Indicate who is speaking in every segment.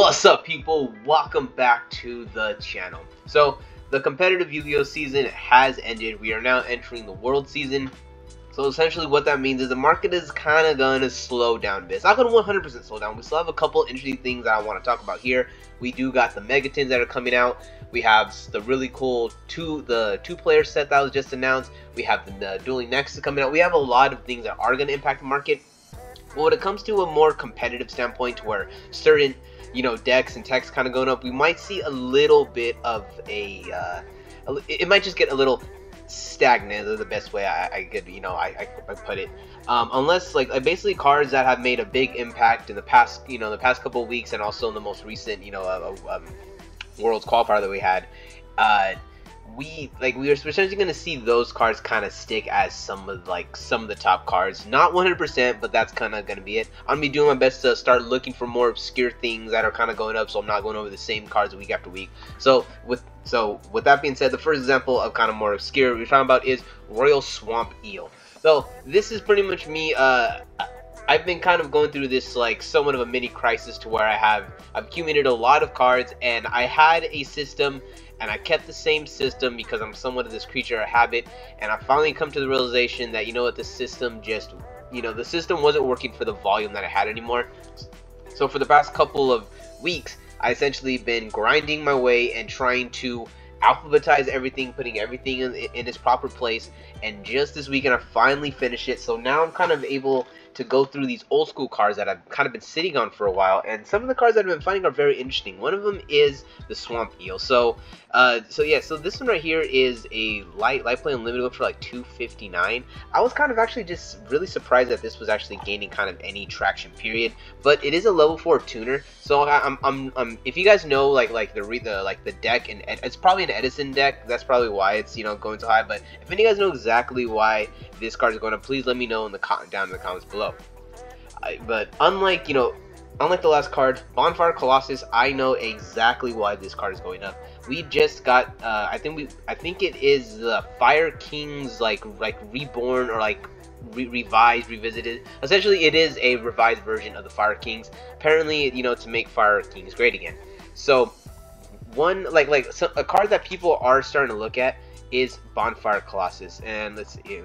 Speaker 1: What's up, people? Welcome back to the channel. So the competitive Yu-Gi-Oh season has ended. We are now entering the world season. So essentially what that means is the market is kind of going to slow down a bit. It's not going to 100% slow down. We still have a couple interesting things that I want to talk about here. We do got the Megatins that are coming out. We have the really cool two-player set that was just announced. We have the Dueling Nexus coming out. We have a lot of things that are going to impact the market. But when it comes to a more competitive standpoint, where certain decks and techs kind of going up, we might see a little bit of it might just get a little stagnant. Is the best way I could put it. Unless basically cards that have made a big impact in the past couple of weeks, and also in the most recent Worlds qualifier that we had, we're essentially going to see those cards kind of stick as some of the top cards. Not 100%, but that's kind of going to be it. I'm going to be doing my best to start looking for more obscure things that are kind of going up, so I'm not going over the same cards week after week. So with that being said, the first example of kind of more obscure we're talking about is Royal Swamp Eel. So this is pretty much me. I've been kind of going through this somewhat of a mini crisis, to where I've accumulated a lot of cards, and I had a system, and I kept the same system because I'm somewhat of this creature of habit, and I finally come to the realization that the system just the system wasn't working for the volume that I had anymore. So for the past couple of weeks, I essentially been grinding my way and trying to alphabetize everything, putting everything in its proper place, and just this weekend I finally finished it. So now I'm kind of able to go through these old school cards that I've kind of been sitting on for a while, and some of the cards that I've been finding are very interesting. One of them is the Swamp Eel. So this one right here is a light play unlimited one for like $2.59. I was kind of actually just really surprised that this was actually gaining kind of any traction, period. But it is a level 4 tuner, so I'm if you guys know the deck, and it's probably an Edison deck, that's probably why it's going so high. But if any of you guys know exactly why this card is going up, please let me know down in the comments below. But unlike the last card, Bonfire Colossus, I know exactly why this card is going up. We just got I think it is the Fire Kings reborn, or revised, revisited. Essentially it is a revised version of the Fire Kings, apparently to make Fire Kings great again. So a card that people are starting to look at is Bonfire Colossus, and let's see.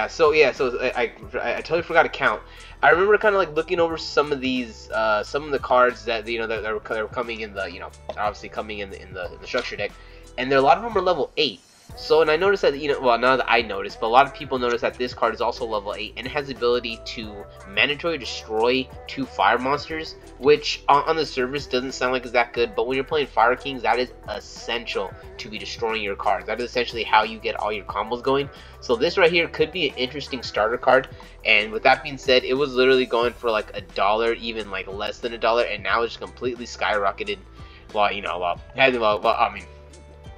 Speaker 1: So I totally forgot to count. I remember kind of looking over some of these, some of the cards that that were coming in the obviously coming in the structure deck, and a lot of them are level 8. So, and I noticed that well, not that I noticed, but a lot of people noticed that this card is also level 8, and it has the ability to mandatory destroy 2 fire monsters, which on the surface doesn't sound like it's that good, but when you're playing Fire Kings, that is essential to be destroying your cards. That is essentially how you get all your combos going. So this right here could be an interesting starter card. And with that being said, it was literally going for like $1, even less than $1, and now it's completely skyrocketed. Well, I mean,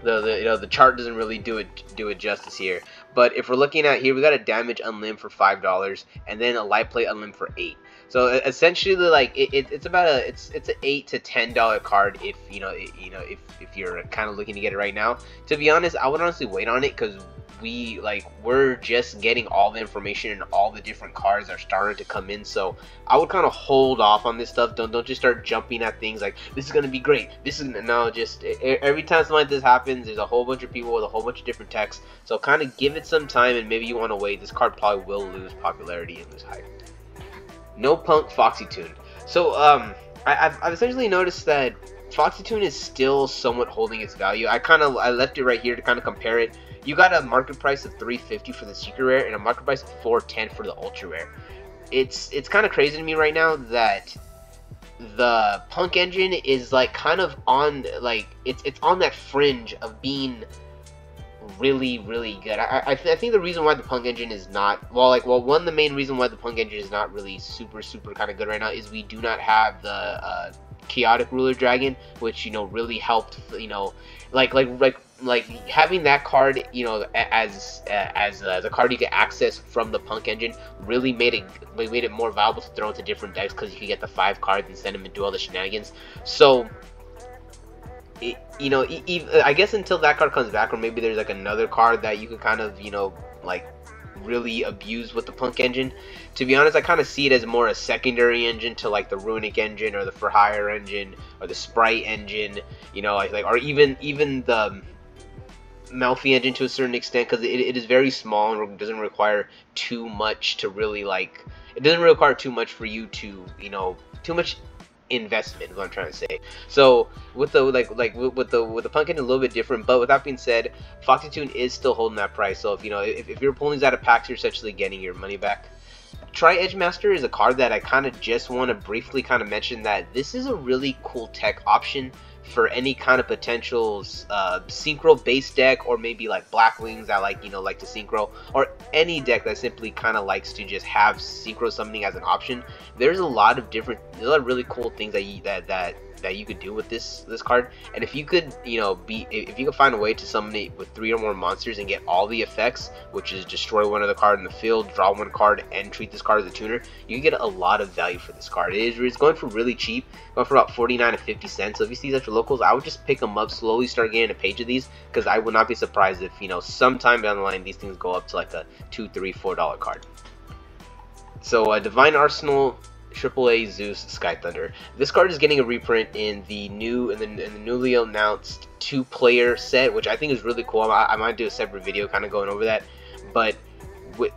Speaker 1: the chart doesn't really do it justice here. But if we're looking at here, we got a damage unlim for $5, and then a light play unlim for $8. So essentially, it's about it's an $8 to $10 card if if you're kind of looking to get it right now. To be honest, I would honestly wait on it, because we're just getting all the information, and all the different cards are starting to come in. So I would kind of hold off on this stuff. Don't just start jumping at things like this is gonna be great. This is no, just every time something like this happens, there's a whole bunch of people with a whole bunch of different techs. So kind of give it some time, and maybe you want to wait. This card probably will lose popularity and lose hype. No Punk Foxy Tune. So I've essentially noticed that Foxy Tune is still somewhat holding its value. I left it right here to kind of compare it. You got a market price of $3.50 for the secret rare, and a market price of $4.10 for the ultra rare. It's kind of crazy to me right now that the Punk engine is kind of on it's on that fringe of being really good. I think the reason why the Punk engine is not one of the main reason why the Punk engine is not really super kind of good right now is we do not have the Chaotic Ruler Dragon, which really helped having that card as the card you can access from the Punk engine really made it more valuable to throw into different decks, because you could get the 5 cards and send them and do all the shenanigans. So I guess until that card comes back, or maybe there's another card that you could kind of really abused with the Punk engine. To be honest, I kind of see it as more a secondary engine to like the Runic engine or the For Hire engine or the Sprite engine, you know, like or even the Malfi engine to a certain extent, because it is very small and doesn't require too much to really like. It doesn't require too much for you to, you know, too much investment is what I'm trying to say. So with the with the Punk engine a little bit different, but with that being said, Foxy Tune is still holding that price. So if you know if you're pulling these out of packs, you're essentially getting your money back. Tri Edgemaster is a card that I kind of just want to briefly kind of mention that this is a really cool tech option for any kind of potential synchro base deck, or maybe like Black Wings that like, you know, like to synchro, or any deck that simply kind of likes to just have synchro summoning as an option. There's a lot of really cool things that you could do with this card. And if you could, you know, if you could find a way to summon it with 3 or more monsters and get all the effects, which is destroy one of the card in the field, draw 1 card, and treat this card as a tuner, you can get a lot of value for this card. It's going for really cheap, going for about 49 to 50 cents. So if you see these at your locals, I would just pick them up, slowly start getting a page of these, because I would not be surprised if, you know, sometime down the line these things go up to like a $2, $3, $4 card. So Divine Arsenal AAA Zeus Sky Thunder. This card is getting a reprint in the newly announced 2-player set, which I think is really cool. I might do a separate video kind of going over that. But it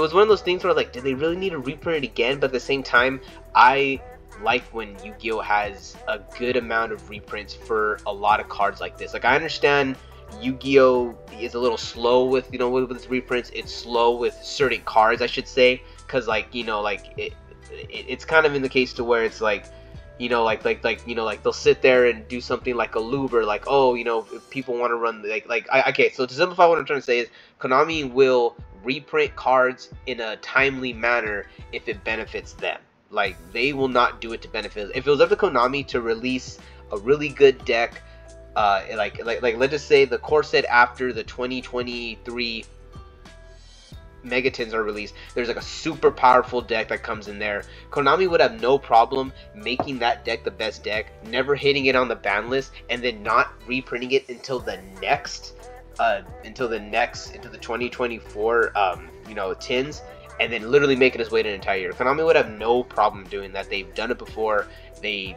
Speaker 1: was one of those things where like, did they really need to reprint it again? But at the same time, I like when Yu-Gi-Oh has a good amount of reprints for a lot of cards like this. Like, I understand Yu-Gi-Oh is a little slow with, you know, with its reprints. It's slow with certain cards, I should say, because like, you know, like it's kind of in the case to where it's like, you know, like you know, like they'll sit there and do something like a Luber, like, oh, you know, if people want to run okay, so to simplify, what I'm trying to say is Konami will reprint cards in a timely manner if it benefits them. Like, they will not do it to benefit. If it was up to Konami to release a really good deck, like let's just say the core set after the 2023 Megatins are released, there's like a super powerful deck that comes in there. Konami would have no problem making that deck the best deck, never hitting it on the ban list, and then not reprinting it until the next into the 2024 you know, tins, and then literally making its way to an entire year. Konami would have no problem doing that. They've done it before. They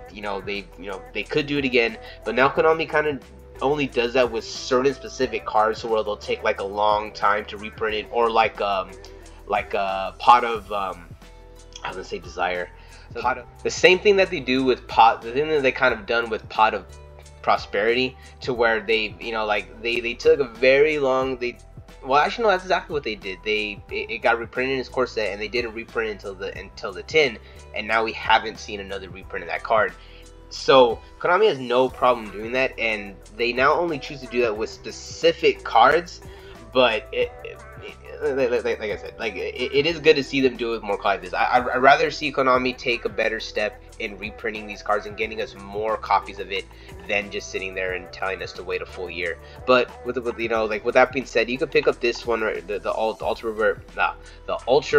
Speaker 1: could do it again, but now Konami kind of only does that with certain specific cards, so where they'll take like a long time to reprint it, or like a Pot of I was gonna say Desire. So the same thing that they do with the thing that they kind of done with Pot of Prosperity, to where they, you know, like they took a very long, well, actually no, that's exactly what they did. It got reprinted in its core set, and they didn't reprint it until the tin, and now we haven't seen another reprint of that card. So Konami has no problem doing that, and they now only choose to do that with specific cards. But like I said, like it is good to see them do it with more cards. I'd rather see Konami take a better step in reprinting these cards and getting us more copies of it than just sitting there and telling us to wait a full year. But with you know, like, with that being said, you could pick up this one, the ultra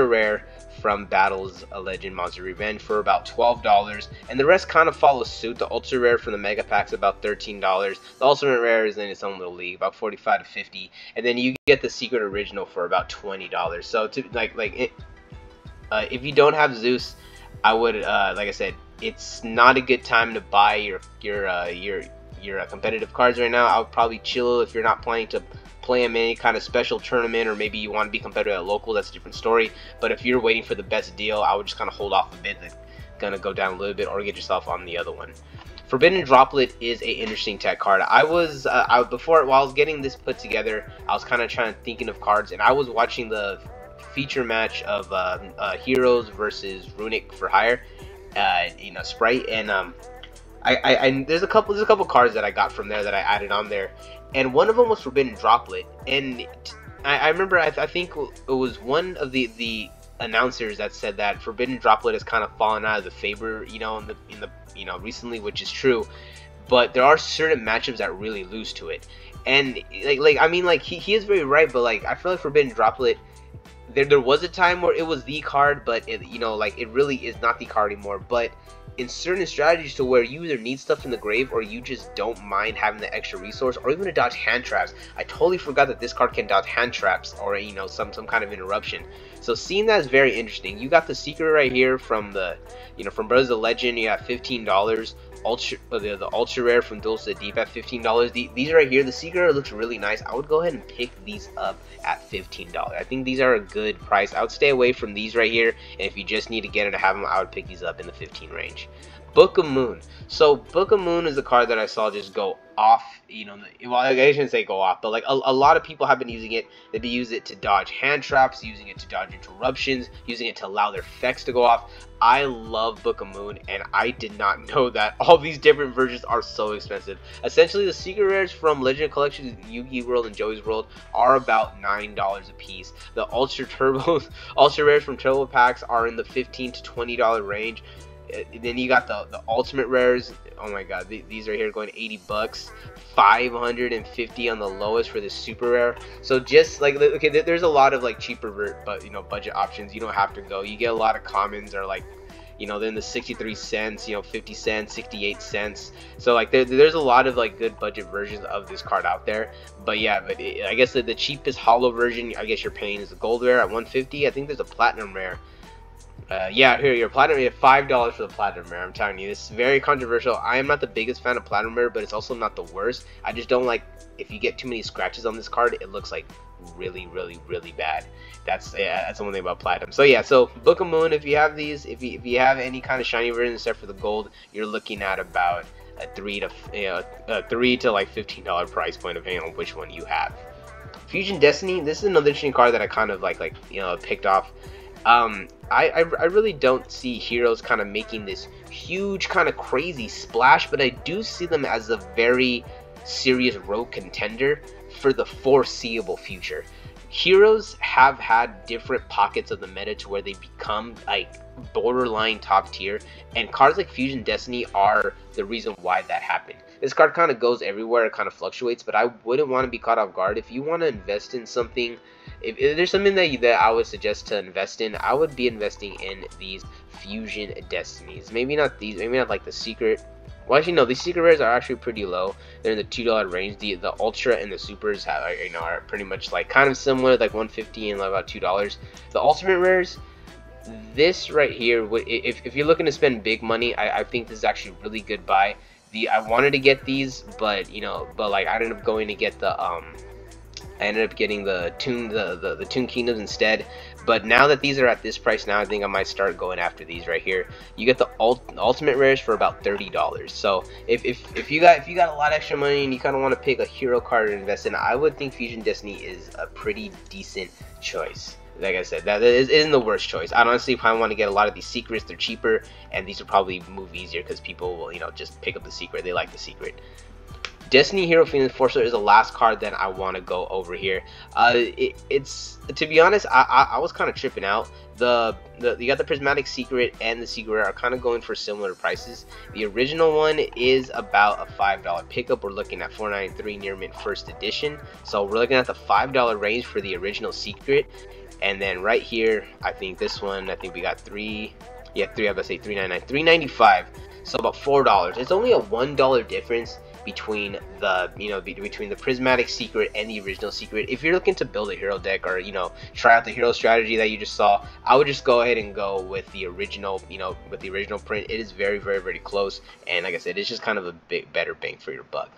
Speaker 1: rare from Battles a Legend Monster Revenge for about $12, and the rest kind of follows suit. The ultra rare from the mega packs about $13. The ultimate rare is in its own little league, about 45 to 50, and then you get the secret original for about $20. So to if you don't have Zeus, I would like I said, it's not a good time to buy your competitive cards right now. I would probably chill if you're not planning to play them in any kind of special tournament, or maybe you want to be competitive at local. That's a different story. But if you're waiting for the best deal, I would just kind of hold off a bit. That's gonna go down a little bit, or get yourself on the other one. Forbidden Droplet is a interesting tech card. While I was getting this put together, I was kind of thinking of cards, and I was watching the feature match of Heroes versus Runic for Hire, you know, Sprite, and there's a couple cards that I got from there that I added on there, and one of them was Forbidden Droplet, and I remember I think it was one of the announcers that said that Forbidden Droplet has kind of fallen out of the favor, you know, in the you know, recently, which is true, but there are certain matchups that really lose to it, and I mean, like, he is very right, but like, I feel like Forbidden Droplet, there was a time where it was the card, but it, you know, like, it really is not the card anymore. But in certain strategies to where you either need stuff in the grave or you just don't mind having the extra resource, or even to dodge hand traps. I totally forgot that this card can dodge hand traps, or some kind of interruption. So seeing that is very interesting. You got the secret right here from the from Brothers of Legend. You have $15. The ultra rare from Duels of the Deep at $15. These right here, the secret looks really nice. I would go ahead and pick these up at $15. I think these are a good price. I would stay away from these right here, and if you just need to get it to have them, I would pick these up in the 15 range. Book of Moon. So Book of Moon is a card that I saw just go off, well, I shouldn't say go off, but like a lot of people have been using it. They've been using it to dodge hand traps, using it to dodge interruptions, using it to allow their effects to go off. I love Book of Moon, and I did not know that all these different versions are so expensive. Essentially, the secret rares from Legend Collections, Yu-Gi World, and Joey's World are about $9 a piece. The ultra rares from Turbo Packs are in the $15 to $20 range. Then you got the ultimate rares. Oh my god, these are here going $80, 550 on the lowest for this super rare. So just like, okay, there's a lot of like cheaper budget options. You don't have to go. You get a lot of commons are like, then the 63 cents, 50 cents, 68 cents. So like there's a lot of like good budget versions of this card out there. But yeah, I guess the cheapest holo version, I guess you're paying is the gold rare at 150. I think there's a platinum rare. Yeah, here, your platinum, you have $5 for the platinum rare. I'm telling you, this is very controversial. I am not the biggest fan of platinum rare, but it's also not the worst. I just don't like, if you get too many scratches on this card, it looks like really, really, really bad. That's the one thing about platinum. So yeah, so Book of Moon, if you have these, if you have any kind of shiny version except for the gold, you're looking at about a $3 to like $15 price point, depending on which one you have. Fusion Destiny, this is another interesting card that I kind of picked off. I really don't see Heroes kind of making this huge kind of crazy splash, but I do see them as a very serious rogue contender for the foreseeable future. Heroes have had different pockets of the meta to where they become like borderline top tier, and cards like Fusion Destiny are the reason why that happened. This card kind of goes everywhere, it kind of fluctuates, but I wouldn't want to be caught off guard. If you want to invest in something, if there's something that I would suggest to invest in, I would be investing in these Fusion Destinies. Maybe not these, maybe not like the secret. Well, actually, no, these secret rares are actually pretty low. They're in the $2 range. The ultra and the supers are pretty much like kind of similar, like $150 and about $2. The ultimate rares, this right here, if you're looking to spend big money, I think this is actually a really good buy. I wanted to get these, but like I ended up going to get I ended up getting the Toon Kingdoms instead. But now that these are at this price now, I think I might start going after these right here. You get the ultimate rares for about $30. So if you got a lot of extra money and you kind of want to pick a hero card to invest in, I would think Fusion Destiny is a pretty decent choice. Like I said, that isn't the worst choice. I honestly probably want to get a lot of these secrets. They're cheaper, and these will probably move easier because people will, just pick up the secret. They like the secret. Destiny Hero Phoenix Enforcer is the last card that I want to go over here. It's to be honest, I was kind of tripping out. You got the Prismatic Secret and the Secret Rare are kind of going for similar prices. The original one is about a $5 pickup. We're looking at $4.93 near mint first edition. So we're looking at the $5 range for the original Secret. And then right here, I think this one, I think we got three. Yeah, three. I was gonna say $3.99, $3.95. So about $4. It's only a $1 difference between the between the Prismatic Secret and the original Secret. If you're looking to build a hero deck or try out the hero strategy that you just saw, I would just go ahead and go with the original with the original print. It is very, very, very close, and like I said, it's just kind of a bit better bang for your buck.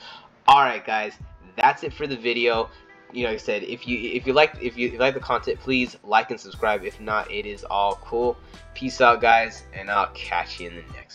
Speaker 1: All right, guys, that's it for the video. Like I said, if you like the content, please like and subscribe. If not, it is all cool. Peace out, guys, and I'll catch you in the next.